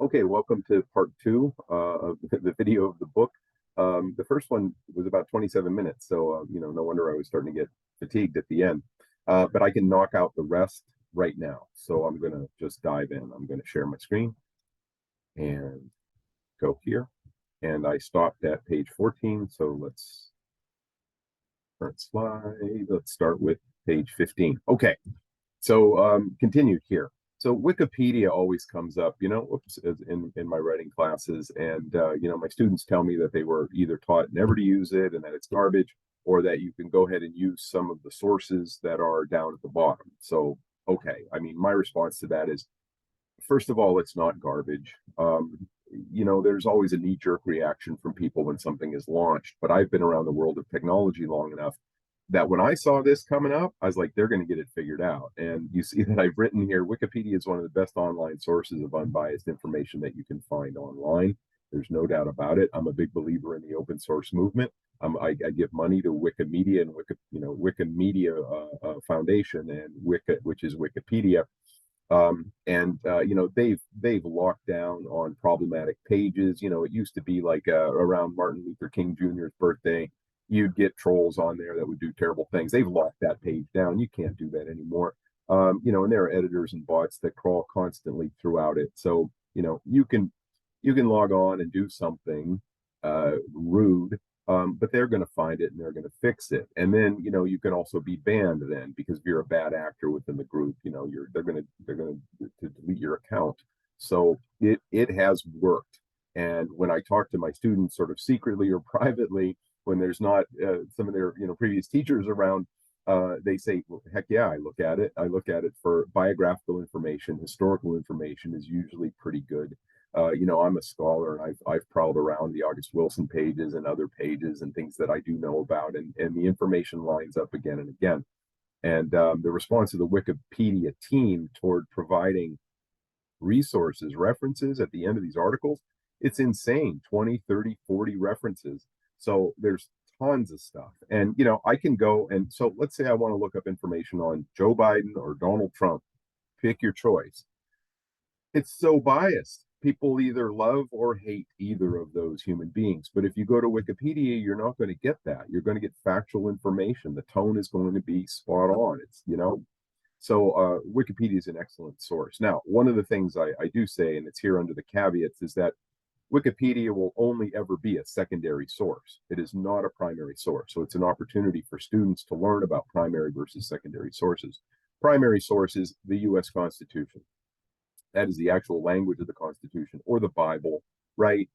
Okay, welcome to part two of the video of the book. The first one was about 27 minutes, so no wonder I was starting to get fatigued at the end. But I can knock out the rest right now. So I'm going to just dive in. I'm going to share my screen and go here. And I stopped at page 14, so let's current slide. Let's start with page 15. Okay, so continued here. So Wikipedia always comes up, in my writing classes, and my students tell me that they were either taught never to use it and that it's garbage, or that you can go ahead and use some of the sources that are down at the bottom. So, okay, I mean, my response to that is, first of all, it's not garbage. There's always a knee-jerk reaction from people when something is launched, but I've been around the world of technology long enough that when I saw this coming up, I was like, they're going to get it figured out. And you see that I've written here, Wikipedia is one of the best online sources of unbiased information that you can find online. There's no doubt about it. I'm a big believer in the open source movement. I give money to Wikimedia and Wikimedia Foundation and Wiki, which is Wikipedia. They've locked down on problematic pages. It used to be like around Martin Luther King Jr.'s birthday, you'd get trolls on there that would do terrible things. They've locked that page down. You can't do that anymore. And there are editors and bots that crawl constantly throughout it. So, you can log on and do something rude, but they're going to find it and they're going to fix it. And then, you can also be banned then, because if you're a bad actor within the group, they're going to delete your account. So it has worked. And when I talk to my students sort of secretly or privately, when there's not some of their previous teachers around, they say, well, heck yeah, I look at it. I look at it for biographical information. Historical information is usually pretty good. I'm a scholar, and I've prowled around the August Wilson pages and other pages and things that I do know about, and the information lines up again and again. And the response of the Wikipedia team toward providing resources, references at the end of these articles, it's insane. 20, 30, 40 references. So there's tons of stuff. And, I can go, and so let's say I want to look up information on Joe Biden or Donald Trump. Pick your choice. It's so biased. People either love or hate either of those human beings. But if you go to Wikipedia, you're not going to get that. You're going to get factual information. The tone is going to be spot on. So Wikipedia is an excellent source. Now, one of the things I do say, and it's here under the caveats, is that Wikipedia will only ever be a secondary source. It is not a primary source. So it's an opportunity for students to learn about primary versus secondary sources. Primary source is the US Constitution. That is the actual language of the Constitution, or the Bible, right?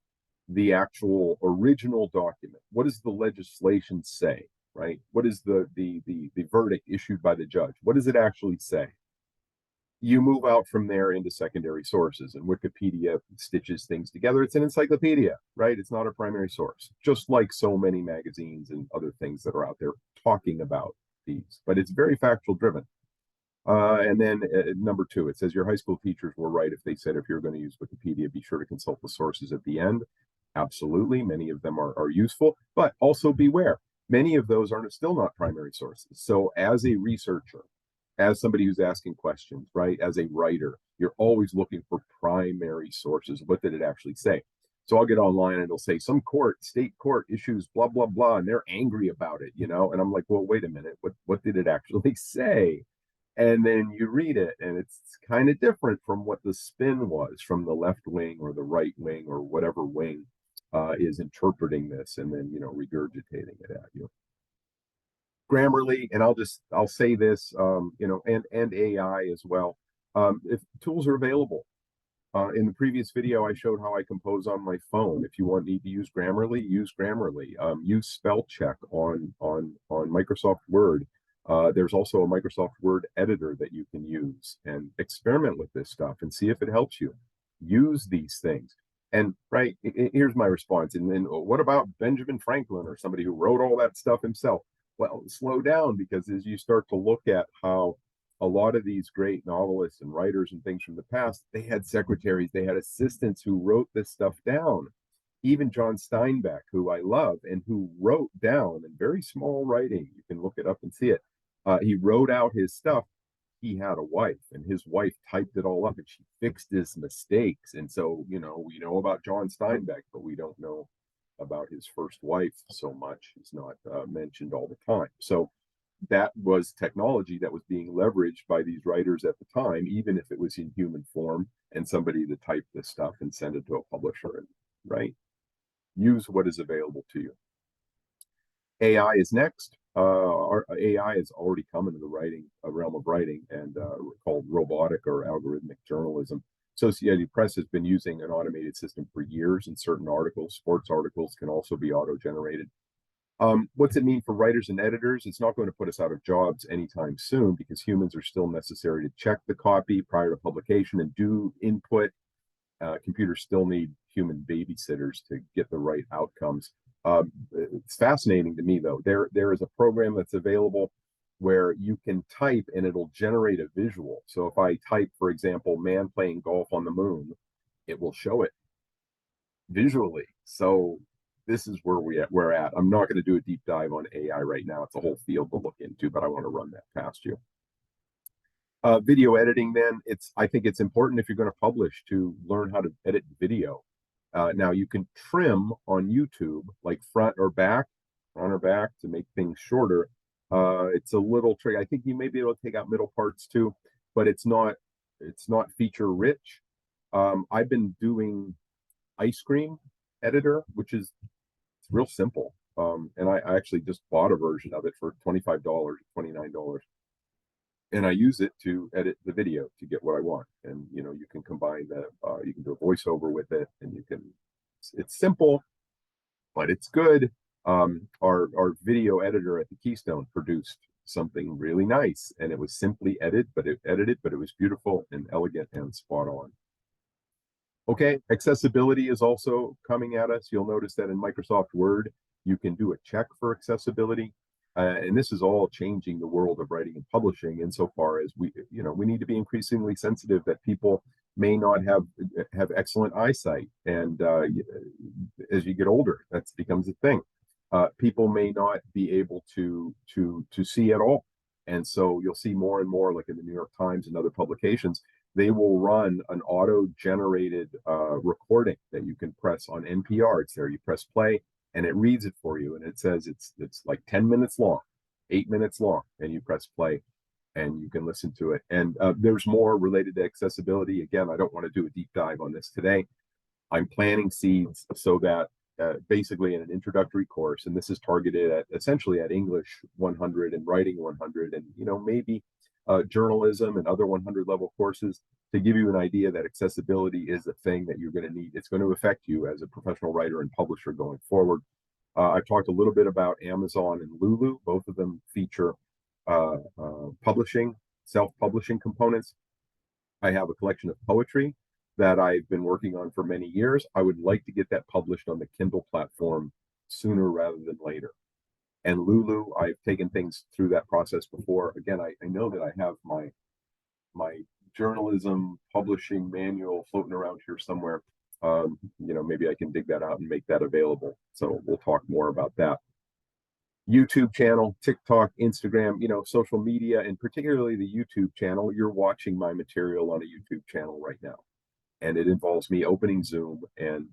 The actual original document. What does the legislation say, right? What is the verdict issued by the judge? What does it actually say? You move out from there into secondary sources, and Wikipedia stitches things together. It's an encyclopedia, right? It's not a primary source, just like so many magazines and other things that are out there talking about these, but it's very factual driven. And then number two, it says your high school teachers were right if they said if you're going to use Wikipedia, be sure to consult the sources at the end. Absolutely. Many of them are useful, but also beware. Many of those are still not primary sources. So as a researcher, as somebody who's asking questions, right, as a writer, you're always looking for primary sources. What did it actually say? So I'll get online and it'll say some state court issues, blah, blah, blah, and they're angry about it, and I'm like, well, wait a minute, what did it actually say? And then you read it, and it's kind of different from what the spin was from the left wing or the right wing or whatever wing is interpreting this, and then regurgitating it at you. Grammarly, and I'll say this, and AI as well. If tools are available. In the previous video, I showed how I compose on my phone. If you need to use Grammarly, use Grammarly. Use spell check on Microsoft Word. There's also a Microsoft Word editor that you can use, and experiment with this stuff and see if it helps you. Use these things. And right, here's my response. And then what about Benjamin Franklin or somebody who wrote all that stuff himself? Well, slow down, because as you start to look at how a lot of these great novelists and writers and things from the past, they had secretaries, they had assistants who wrote this stuff down. Even John Steinbeck, who I love and who wrote down in very small writing, you can look it up and see it. He wrote out his stuff. he had a wife, and his wife typed it all up, and she fixed his mistakes. And so, we know about John Steinbeck, but we don't know about his first wife so much. He's not mentioned all the time. So that was technology that was being leveraged by these writers at the time, even if it was in human form, and somebody to type this stuff and send it to a publisher. And right, use what is available to you. AI is next. AI has already come into the writing realm of writing, and called robotic or algorithmic journalism. Associated Press has been using an automated system for years, and certain articles, sports articles, can also be auto-generated. What's it mean for writers and editors? It's not going to put us out of jobs anytime soon, because humans are still necessary to check the copy prior to publication and do input. Computers still need human babysitters to get the right outcomes. It's fascinating to me, though. There is a program that's available where you can type and it'll generate a visual. So if I type, for example, man playing golf on the moon, it will show it visually. So this is where we're at. I'm not going to do a deep dive on AI right now. It's a whole field to look into, but I want to run that past you. Video editing, then, I think it's important, if you're going to publish, to learn how to edit video. Now you can trim on YouTube, like front or back to make things shorter. It's a little trick. I think you may be able to take out middle parts too, but it's not feature rich. I've been doing Ice Cream Editor, which is real simple. And I actually just bought a version of it for $25, $29. And I use it to edit the video to get what I want. And you can combine that. You can do a voiceover with it, and it's simple, but it's good. Our video editor at the Keystone produced something really nice, and it was simply edited, but it was beautiful and elegant and spot on. Okay, accessibility is also coming at us. You'll notice that in Microsoft Word, you can do a check for accessibility. And this is all changing the world of writing and publishing, insofar as we need to be increasingly sensitive that people may not have excellent eyesight, and as you get older, that becomes a thing. People may not be able to see at all, and so you'll see more and more, like in the New York Times and other publications, they will run an auto-generated recording that you can press on NPR. It's there. You press play, and it reads it for you, and it says it's like 10 minutes long, 8 minutes long, and you press play and you can listen to it. And there's more related to accessibility. Again, I don't want to do a deep dive on this today. I'm planting seeds so that basically in an introductory course, and this is targeted essentially at English 100 and Writing 100, and maybe journalism and other 100 level courses, to give you an idea that accessibility is a thing that you're going to need. It's going to affect you as a professional writer and publisher going forward. I've talked a little bit about Amazon and Lulu. Both of them feature publishing, self-publishing components. I have a collection of poetry that I've been working on for many years. I would like to get that published on the Kindle platform sooner rather than later. And Lulu, I've taken things through that process before. Again, I know that I have my journalism publishing manual floating around here somewhere. Maybe I can dig that out and make that available. So we'll talk more about that. YouTube channel, TikTok, Instagram, social media, and particularly the YouTube channel. You're watching my material on a YouTube channel right now. And it involves me opening Zoom and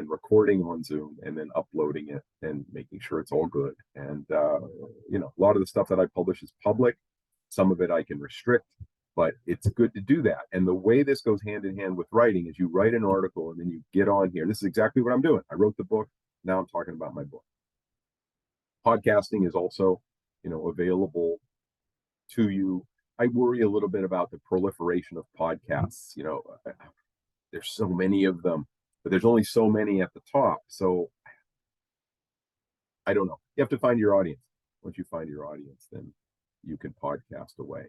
recording on Zoom and then uploading it and making sure it's all good. And a lot of the stuff that I publish is public. Some of it I can restrict, but it's good to do that. And the way this goes hand in hand with writing is you write an article and then you get on here. This is exactly what I'm doing. I wrote the book. Now I'm talking about my book. Podcasting is also, available to you. I worry a little bit about the proliferation of podcasts. There's so many of them, but there's only so many at the top. So I don't know. You have to find your audience. Once you find your audience, then you can podcast away.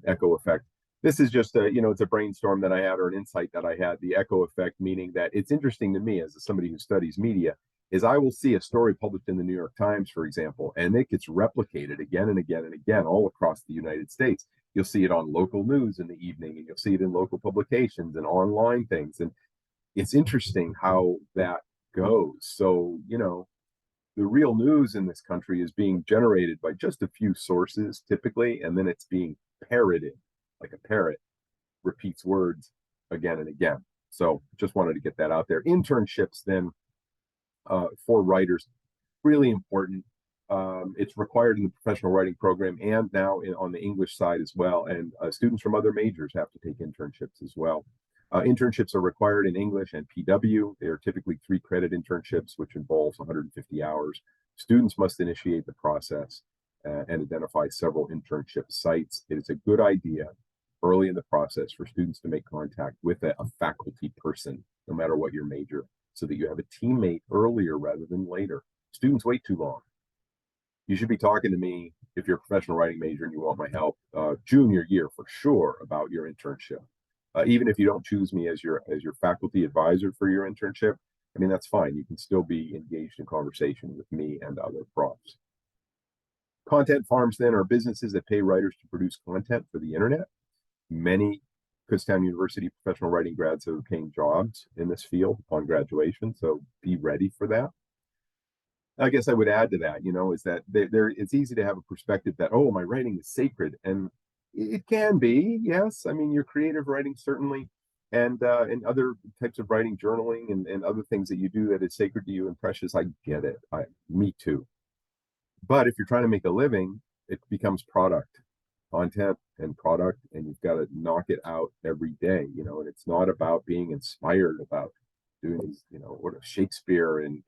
Echo effect. This is just it's a brainstorm that I had, or an insight that I had. The echo effect, meaning that it's interesting to me as somebody who studies media, is I will see a story published in the New York Times, for example, and it gets replicated again and again and again all across the United States. You'll see it on local news in the evening, and you'll see it in local publications and online things. And it's interesting how that goes. So, the real news in this country is being generated by just a few sources typically, and then it's being parroted, like a parrot repeats words again and again. So just wanted to get that out there. Internships then for writers, really important. It's required in the professional writing program and now on the English side as well. And students from other majors have to take internships as well. Internships are required in English and PW. They are typically 3-credit internships, which involves 150 hours. Students must initiate the process and identify several internship sites. It is a good idea early in the process for students to make contact with a faculty person, no matter what your major, so that you have a teammate earlier rather than later. Students wait too long. You should be talking to me if you're a professional writing major and you want my help junior year for sure about your internship. Even if you don't choose me as your faculty advisor for your internship, I mean, that's fine. You can still be engaged in conversation with me and other profs. Content farms then are businesses that pay writers to produce content for the internet. Many Kutztown University professional writing grads have obtained jobs in this field upon graduation, so be ready for that. I guess I would add to that, is that it's easy to have a perspective that, oh, my writing is sacred, and it can be, yes. I mean, your creative writing certainly, and other types of writing, journaling, and other things that you do that is sacred to you and precious. I get it. Me too. But if you're trying to make a living, it becomes content and product, and you've got to knock it out every day, and it's not about being inspired about doing these, what Shakespeare and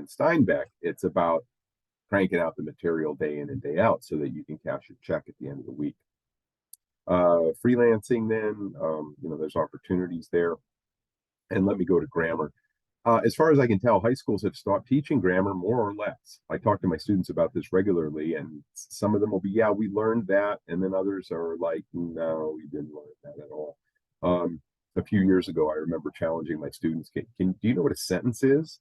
Steinbeck. It's about cranking out the material day in and day out so that you can cash your check at the end of the week. Freelancing then, there's opportunities there. And let me go to grammar. As far as I can tell, high schools have stopped teaching grammar more or less. I talk to my students about this regularly, and some of them will be, yeah, we learned that. And then others are like, no, we didn't learn that at all. A few years ago, I remember challenging my students, do you know what a sentence is?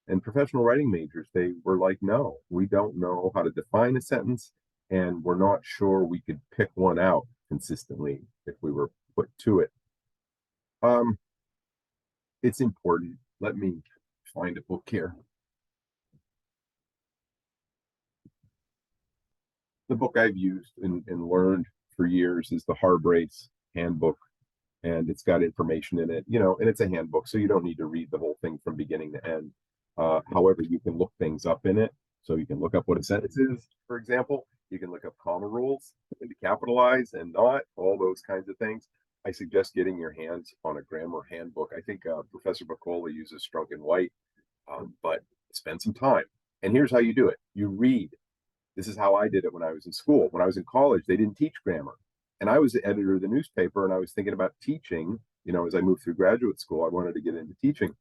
And professional writing majors, they were like, no, we don't know how to define a sentence, and we're not sure we could pick one out consistently if we were put to it. It's important. Let me find a book here. The book I've used and learned for years is the Harbrace Handbook, and it's got information in it, and it's a handbook, so you don't need to read the whole thing from beginning to end. However, you can look things up in it. So you can look up what a sentence is, for example. You can look up comma rules, and to capitalize and not, all those kinds of things. I suggest getting your hands on a grammar handbook. I think Professor Bacola uses Strunk and White, but spend some time. And here's how you do it. You read. This is how I did it when I was in school. When I was in college, they didn't teach grammar. And I was the editor of the newspaper, and I was thinking about teaching, as I moved through graduate school. I wanted to get into teaching.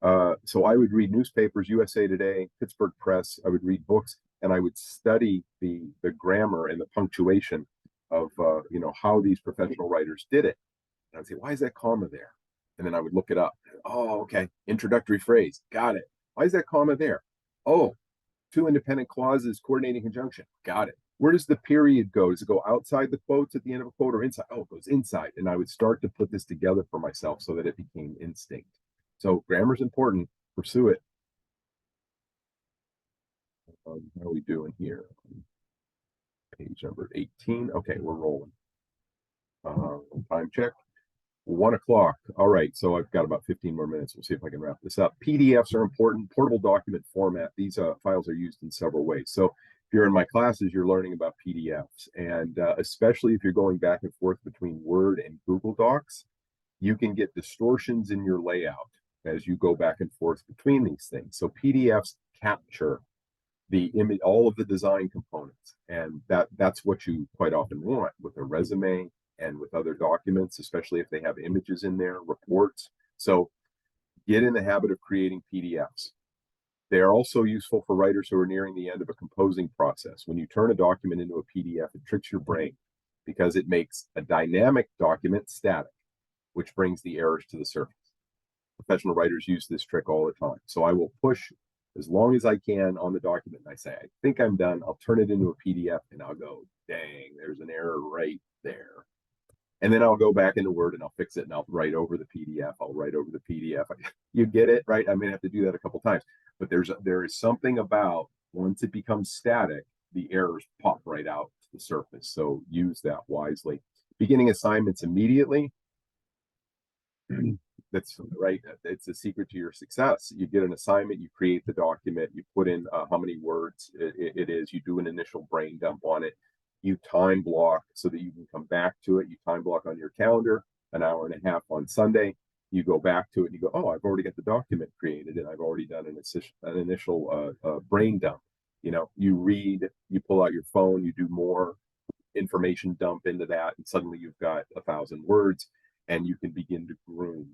So I would read newspapers, USA Today, Pittsburgh Press. I would read books, and I would study the grammar and the punctuation of how these professional writers did it. And I would say, why is that comma there? And then I would look it up. Oh, okay. Introductory phrase. Got it. Why is that comma there? Oh, 2 independent clauses, coordinating conjunction. Got it. Where does the period go? Does it go outside the quotes at the end of a quote or inside? Oh, it goes inside. And I would start to put this together for myself so that it became instinct. So grammar's important. Pursue it. How are we doing here? Page number 18. Okay, we're rolling. Time check. 1 o'clock. All right, so I've got about 15 more minutes. We'll see if I can wrap this up. PDFs are important. Portable document format. These files are used in several ways. So if you're in my classes, you're learning about PDFs. And especially if you're going back and forth between Word and Google Docs, you can get distortions in your layout as you go back and forth between these things. So PDFs capture the image, all of the design components, and that's what you quite often want with a resume and with other documents, especially if they have images in there, reports. So get in the habit of creating PDFs. They are also useful for writers who are nearing the end of a composing process. When you turn a document into a PDF, it tricks your brain because it makes a dynamic document static, which brings the errors to the surface. Professional writers use this trick all the time. So I will push as long as I can on the document. And I say, I think I'm done. I'll turn it into a PDF and I'll go, dang, there's an error right there. And then I'll go back into Word and I'll fix it and I'll write over the PDF. I'll write over the PDF. You get it, right? I may have to do that a couple times, but there is something about once it becomes static, the errors pop right out the surface. So use that wisely. Beginning assignments immediately. That's right. It's the secret to your success. You get an assignment, you create the document, you put in how many words it is, you do an initial brain dump on it, you time block so that you can come back to it. You time block on your calendar, an hour and a half on Sunday. You go back to it and you go, oh, I've already got the document created and I've already done an initial brain dump. You know, you read, you pull out your phone, you do more information dump into that, and suddenly you've got 1,000 words, and you can begin to groom.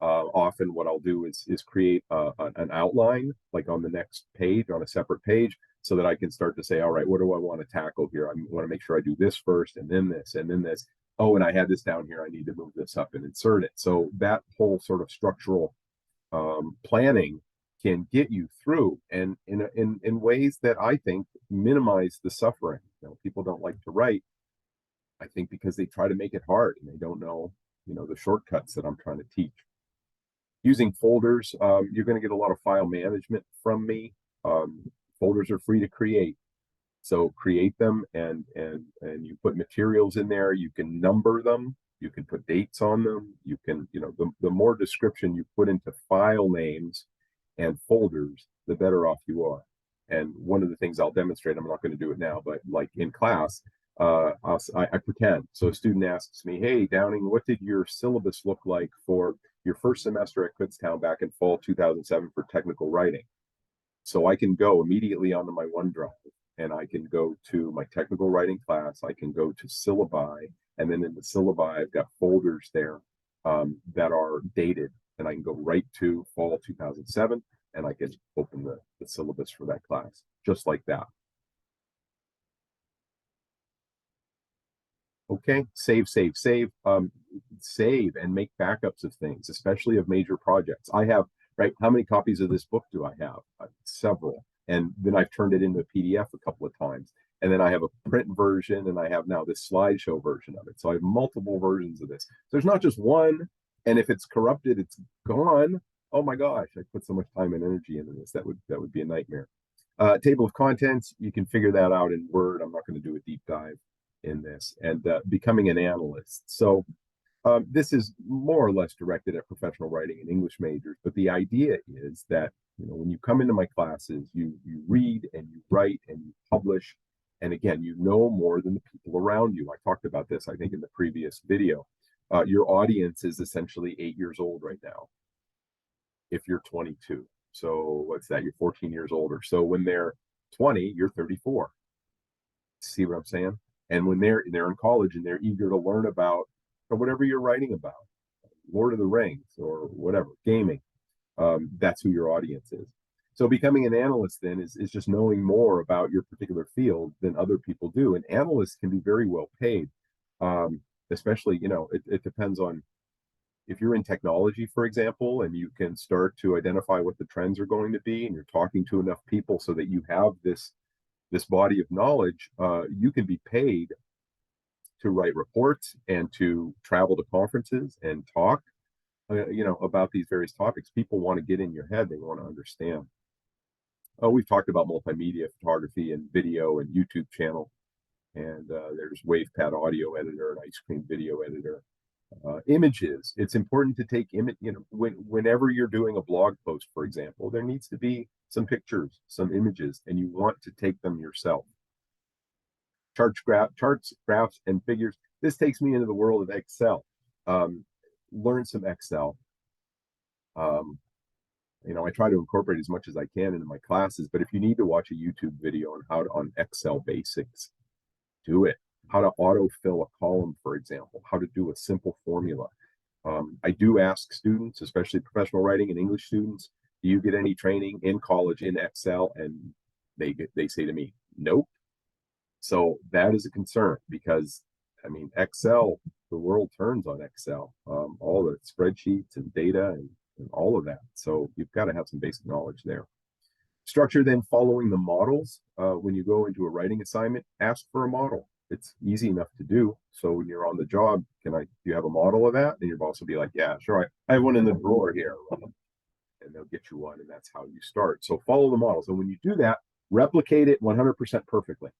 Often, what I'll do is create an outline, like on the next page, on a separate page, so that I can start to say, all right, what do I want to tackle here? I want to make sure I do this first, and then this, and then this. Oh, and I had this down here. I need to move this up and insert it. So that whole sort of structural planning can get you through, and in ways that I think minimize the suffering. You know, people don't like to write, I think, because they try to make it hard and they don't know, you know, the shortcuts that I'm trying to teach. Using folders, you're going to get a lot of file management from me. Folders are free to create, so create them, and you put materials in there. You can number them. You can put dates on them. You can, you know, the more description you put into file names and folders, the better off you are. And one of the things I'll demonstrate, I'm not going to do it now, but like in class, I pretend. So a student asks me, hey, Downing, what did your syllabus look like for your first semester at Kutztown back in fall 2007 for technical writing? So I can go immediately onto my OneDrive and I can go to my technical writing class. I can go to syllabi, and then in the syllabi, I've got folders there that are dated, and I can go right to fall 2007 and I can open the syllabus for that class, just like that. Okay, save, save, save. Save and make backups of things, especially of major projects. I have, right, how many copies of this book do I have? Several. And then I've turned it into a PDF a couple of times. And then I have a print version, and I have now this slideshow version of it. So I have multiple versions of this. So there's not just one, and if it's corrupted, it's gone. Oh my gosh, I put so much time and energy into this. That would be a nightmare. Table of contents, you can figure that out in Word. I'm not going to do a deep dive in this. And becoming an analyst. So this is more or less directed at professional writing and English majors, but the idea is that, you know, when you come into my classes, you read and you write and you publish, and again, you know more than the people around you. I talked about this, I think, in the previous video. Your audience is essentially 8 years old right now, if you're 22. So what's that? You're 14 years older. So when they're 20, you're 34. See what I'm saying? And when they're in college and they're eager to learn about or whatever you're writing about, Lord of the Rings or whatever, gaming, that's who your audience is. So becoming an analyst then is just knowing more about your particular field than other people do. And analysts can be very well paid, especially, you know, it depends on if you're in technology, for example, and you can start to identify what the trends are going to be, and you're talking to enough people so that you have this body of knowledge, you can be paid to write reports and to travel to conferences and talk, you know, about these various topics. People want to get in your head. They want to understand. Oh, we've talked about multimedia photography and video and YouTube channel. And there's WavePad audio editor and Ice Cream video editor. Images. It's important to take image, you know, whenever you're doing a blog post, for example, there needs to be some pictures, some images, and you want to take them yourself. Charts, graphs, and figures. This takes me into the world of Excel. Learn some Excel. You know, I try to incorporate as much as I can into my classes, but if you need to watch a YouTube video on Excel basics, do it. How to autofill a column, for example, how to do a simple formula. I do ask students, especially professional writing and English students, do you get any training in college in Excel? And they say to me, nope. So that is a concern because, I mean, Excel, the world turns on Excel, all the spreadsheets and data and all of that. So you've got to have some basic knowledge there. Structure, then following the models. When you go into a writing assignment, ask for a model. It's easy enough to do. So when you're on the job, do you have a model of that? And your boss will be like, yeah, sure. I have one in the drawer here. And they'll get you one, and that's how you start. So follow the model. So when you do that, replicate it 100% perfectly.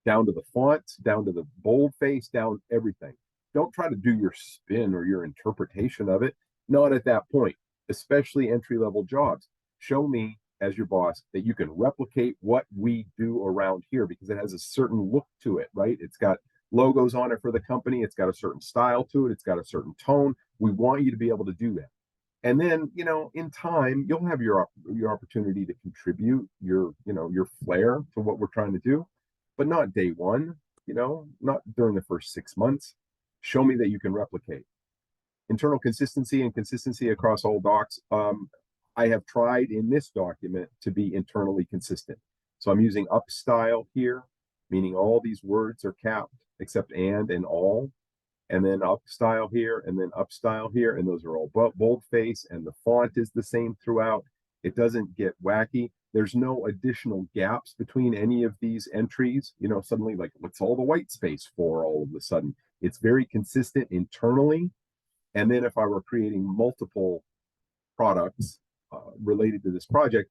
down to the fonts, down to the boldface, down everything. Don't try to do your spin or your interpretation of it. Not at that point, especially entry level jobs. Show me as your boss that you can replicate what we do around here because it has a certain look to it, right? It's got logos on it for the company. It's got a certain style to it. It's got a certain tone. We want you to be able to do that. And then, in time, you'll have your opportunity to contribute your flair to what we're trying to do, but not day one, not during the first 6 months. Show me that you can replicate internal consistency and consistency across all docs. I have tried in this document to be internally consistent. So I'm using up style here, meaning all these words are capped except and all, and then up style here, and then up style here, and those are all boldface, and the font is the same throughout. It doesn't get wacky. There's no additional gaps between any of these entries. Suddenly, like, what's all the white space for all of a sudden? It's very consistent internally. And then if I were creating multiple products related to this project,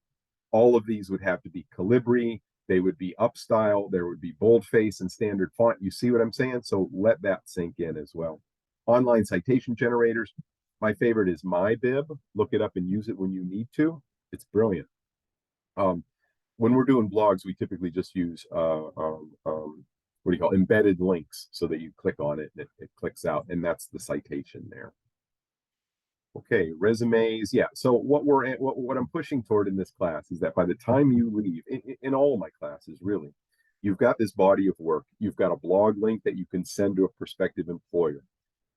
all of these would have to be Calibri. They would be up style. There would be boldface and standard font. You see what I'm saying? So let that sink in as well. Online citation generators. My favorite is MyBib. Look it up and use it when you need to. It's brilliant. When we're doing blogs, we typically just use embedded links so that you click on it and it clicks out, and that's the citation there. Okay, resumes. Yeah. So what I'm pushing toward in this class is that by the time you leave, in all of my classes, really, you've got this body of work. You've got a blog link that you can send to a prospective employer.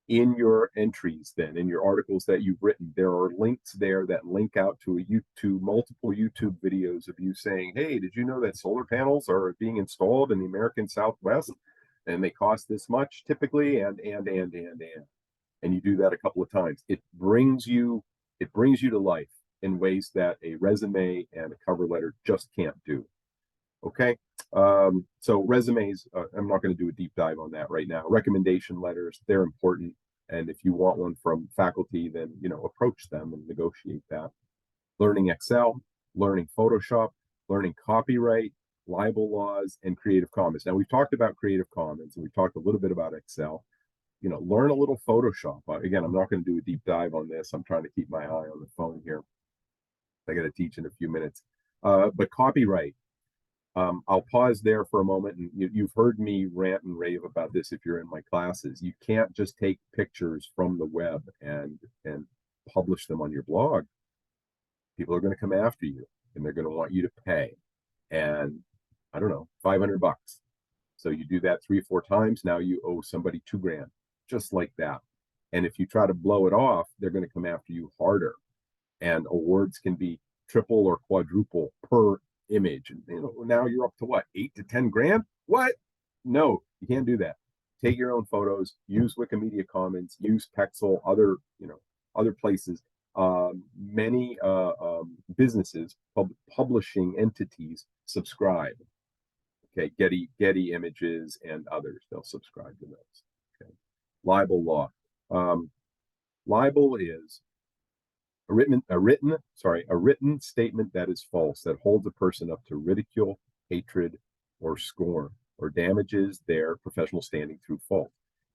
In your entries, then, in your articles that you've written, there are links there that link out to multiple YouTube videos of you saying, hey, did you know that solar panels are being installed in the American Southwest and they cost this much typically, and you do that a couple of times. It brings you to life in ways that a resume and a cover letter just can't do. Okay. So resumes, I'm not going to do a deep dive on that right now. Recommendation letters, they're important. And if you want one from faculty, then, approach them and negotiate that. Learning Excel, learning Photoshop, learning copyright, libel laws, and Creative Commons. Now, we've talked about Creative Commons and we've talked a little bit about Excel. Learn a little Photoshop. Again, I'm not going to do a deep dive on this. I'm trying to keep my eye on the phone here. I got to teach in a few minutes. But copyright, I'll pause there for a moment. And you've heard me rant and rave about this if you're in my classes. You can't just take pictures from the web and publish them on your blog. People are going to come after you and they're going to want you to pay. And I don't know, $500. So you do that 3 or 4 times. Now you owe somebody $2,000, just like that. And if you try to blow it off, they're going to come after you harder. And awards can be triple or quadruple per image. And now you're up to what, 8 to 10 grand? What? No, you can't do that. Take your own photos, use Wikimedia Commons, use Pexel, other places. Many businesses, publishing entities subscribe. Okay, Getty Images and others, they'll subscribe to those. Okay. Libel law. Libel is a written statement that is false, that holds a person up to ridicule, hatred, or scorn, or damages their professional standing through fault.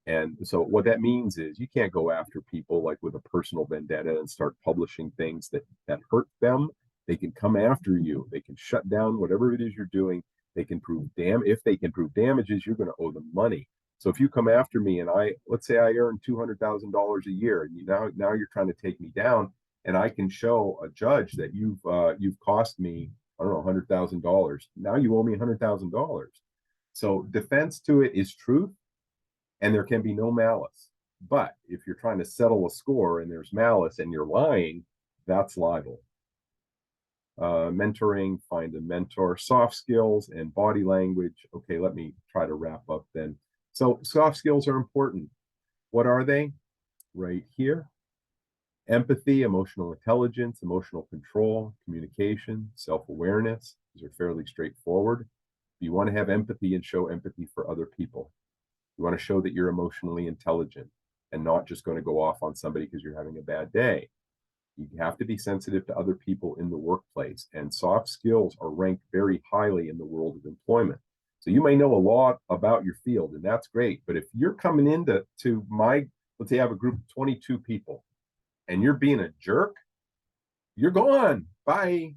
And so what that means is you can't go after people like with a personal vendetta and start publishing things that hurt them. They can come after you. They can shut down whatever it is you're doing. They can prove if they can prove damages, you're going to owe them money. So if you come after me and let's say I earn $200,000 a year, and now you're trying to take me down, and I can show a judge that you've cost me, I don't know, $100,000. Now you owe me $100,000. So defense to it is truth, and there can be no malice. But if you're trying to settle a score and there's malice and you're lying, that's libel. Mentoring, find a mentor, soft skills and body language. Okay, let me try to wrap up then. So soft skills are important. What are they? Right here. Empathy, emotional intelligence, emotional control, communication, self-awareness. These are fairly straightforward. You want to have empathy and show empathy for other people. You want to show that you're emotionally intelligent and not just going to go off on somebody because you're having a bad day. You have to be sensitive to other people in the workplace, and soft skills are ranked very highly in the world of employment. So you may know a lot about your field, and that's great. But if you're coming into my, let's say I have a group of 22 people, and you're being a jerk, you're gone. Bye.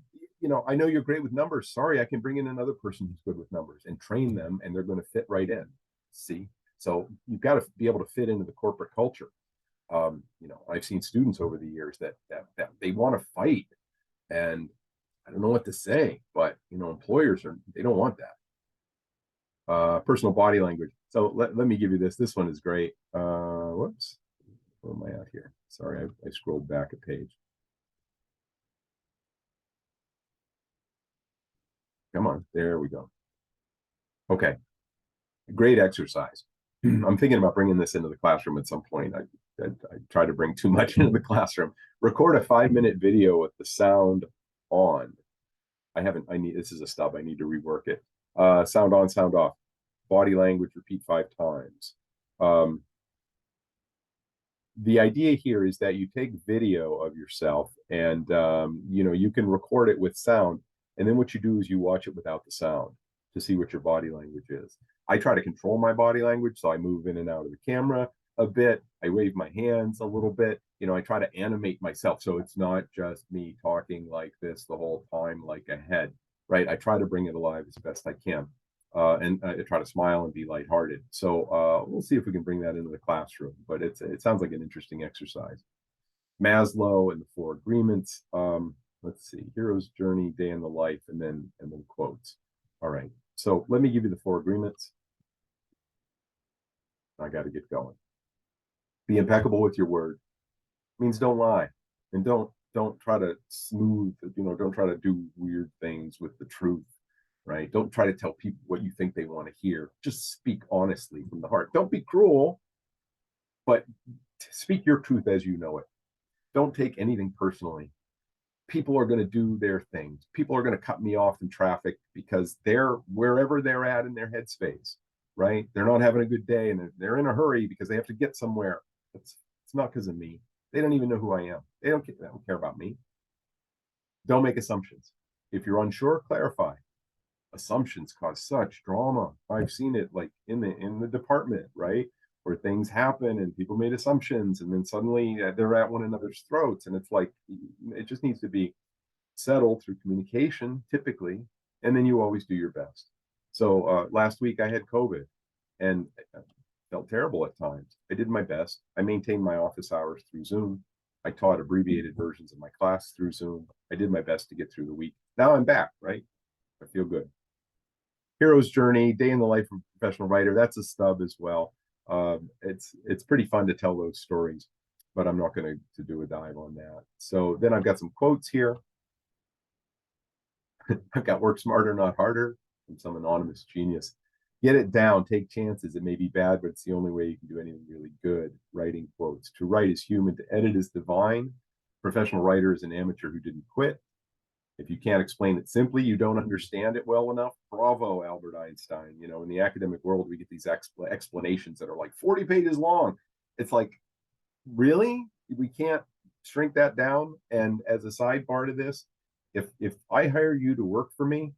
I know you're great with numbers. Sorry, I can bring in another person who's good with numbers and train them, and they're going to fit right in. See? So you've got to be able to fit into the corporate culture. I've seen students over the years that they want to fight, and I don't know what to say, but employers they don't want that. Personal body language. So let me give you this. This one is great. Whoops. Where am I at here? Sorry, I scrolled back a page. Come on, there we go. Okay, great exercise. I'm thinking about bringing this into the classroom at some point. I try to bring too much into the classroom. Record a 5-minute video with the sound on. This is a stub. I need to rework it. Sound on, sound off. Body language, repeat 5 times. The idea here is that you take video of yourself and, you can record it with sound. And then what you do is you watch it without the sound to see what your body language is. I try to control my body language, so I move in and out of the camera a bit. I wave my hands a little bit. I try to animate myself, so it's not just me talking like this the whole time, like a head, right? I try to bring it alive as best I can, and I try to smile and be lighthearted. So we'll see if we can bring that into the classroom. But it sounds like an interesting exercise. Maslow and the 4 agreements. Let's see, hero's journey, day in the life, and then quotes. All right. So let me give you the 4 agreements. I got to get going. Be impeccable with your word. It means don't lie, and don't try to smooth. Don't try to do weird things with the truth, right? Don't try to tell people what you think they want to hear. Just speak honestly from the heart. Don't be cruel, but speak your truth as you know it. Don't take anything personally. People are going to do their things. People are going to cut me off in traffic because they're wherever they're at in their headspace, right? They're not having a good day and they're in a hurry because they have to get somewhere. It's not because of me. They don't even know who I am. They don't care about me. Don't make assumptions. If you're unsure, clarify. Assumptions cause such drama. I've seen it like in the department, right? Where things happen and people made assumptions and then suddenly they're at one another's throats, and it's like it just needs to be settled through communication typically, and then you always do your best. So last week I had COVID and I felt terrible at times. I did my best. I maintained my office hours through Zoom. I taught abbreviated versions of my class through Zoom. I did my best to get through the week. Now I'm back, right? I feel good. Hero's journey, day in the life of a professional writer. That's a stub as well. It's pretty fun to tell those stories, but I'm not going to do a dive on that. So then I've got some quotes here. I've got work smarter, not harder, from some anonymous genius. Get it down, take chances. It may be bad, but it's the only way you can do anything really good. Writing quotes. To write is human, to edit is divine. Professional writer is an amateur who didn't quit. If you can't explain it simply, you don't understand it well enough. Bravo, Albert Einstein. In the academic world, we get these explanations that are like 40 pages long. It's like, really? We can't shrink that down? And as a sidebar to this, if I hire you to work for me,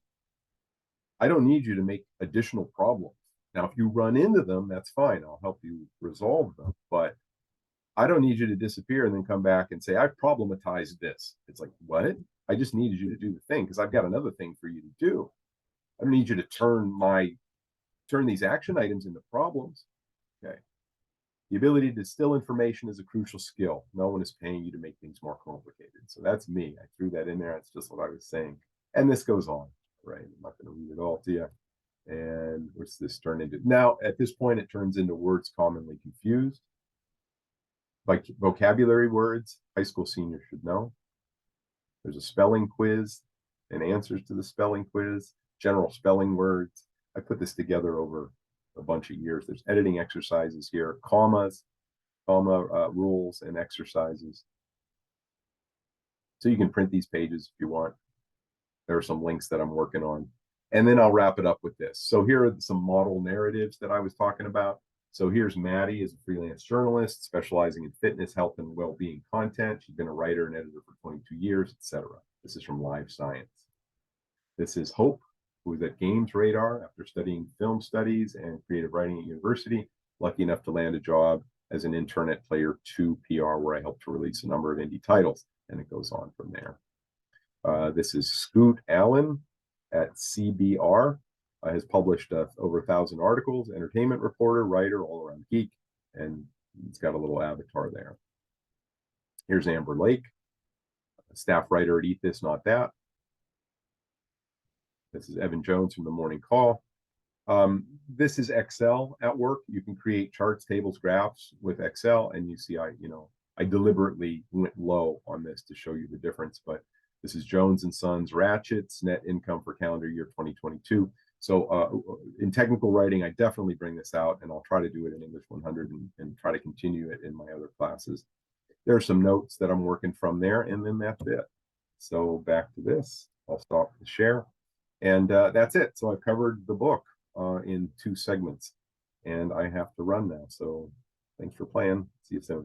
I don't need you to make additional problems. Now, if you run into them, that's fine. I'll help you resolve them. But I don't need you to disappear and then come back and say, I've problematized this. It's like, what? I just needed you to do the thing because I've got another thing for you to do. I don't need you to turn these action items into problems. Okay. The ability to distill information is a crucial skill. No one is paying you to make things more complicated. So that's me. I threw that in there. That's just what I was saying. And this goes on, right? I'm not going to read it all to you. And what's this turn into? Now, at this point, it turns into words commonly confused. Like vocabulary words, high school seniors should know. There's a spelling quiz and answers to the spelling quiz, general spelling words. I put this together over a bunch of years. There's editing exercises here, comma rules and exercises. So you can print these pages if you want. There are some links that I'm working on. And then I'll wrap it up with this. So here are some model narratives that I was talking about. So here's Maddie as a freelance journalist specializing in fitness, health, and well-being content. She's been a writer and editor for 22 years, etc. This is from Live Science. This is Hope, who was at Games Radar after studying film studies and creative writing at university. Lucky enough to land a job as an intern at Player 2 PR, where I helped to release a number of indie titles, and it goes on from there. This is Scoot Allen at CBR. Has published over 1,000 articles, entertainment reporter, writer, all around geek, and it's got a little avatar there. Here's Amber Lake, staff writer at Eat This, Not That. This is Evan Jones from The Morning Call. This is Excel at work. You can create charts, tables, graphs with Excel, and you see I deliberately went low on this to show you the difference, but this is Jones and Sons Ratchets net income for calendar year 2022. So in technical writing, I definitely bring this out, and I'll try to do it in English 100 and try to continue it in my other classes. There are some notes that I'm working from there, and then that's it. So back to this. I'll stop the share. And that's it. So I've covered the book in 2 segments, and I have to run now. So thanks for playing. See you soon.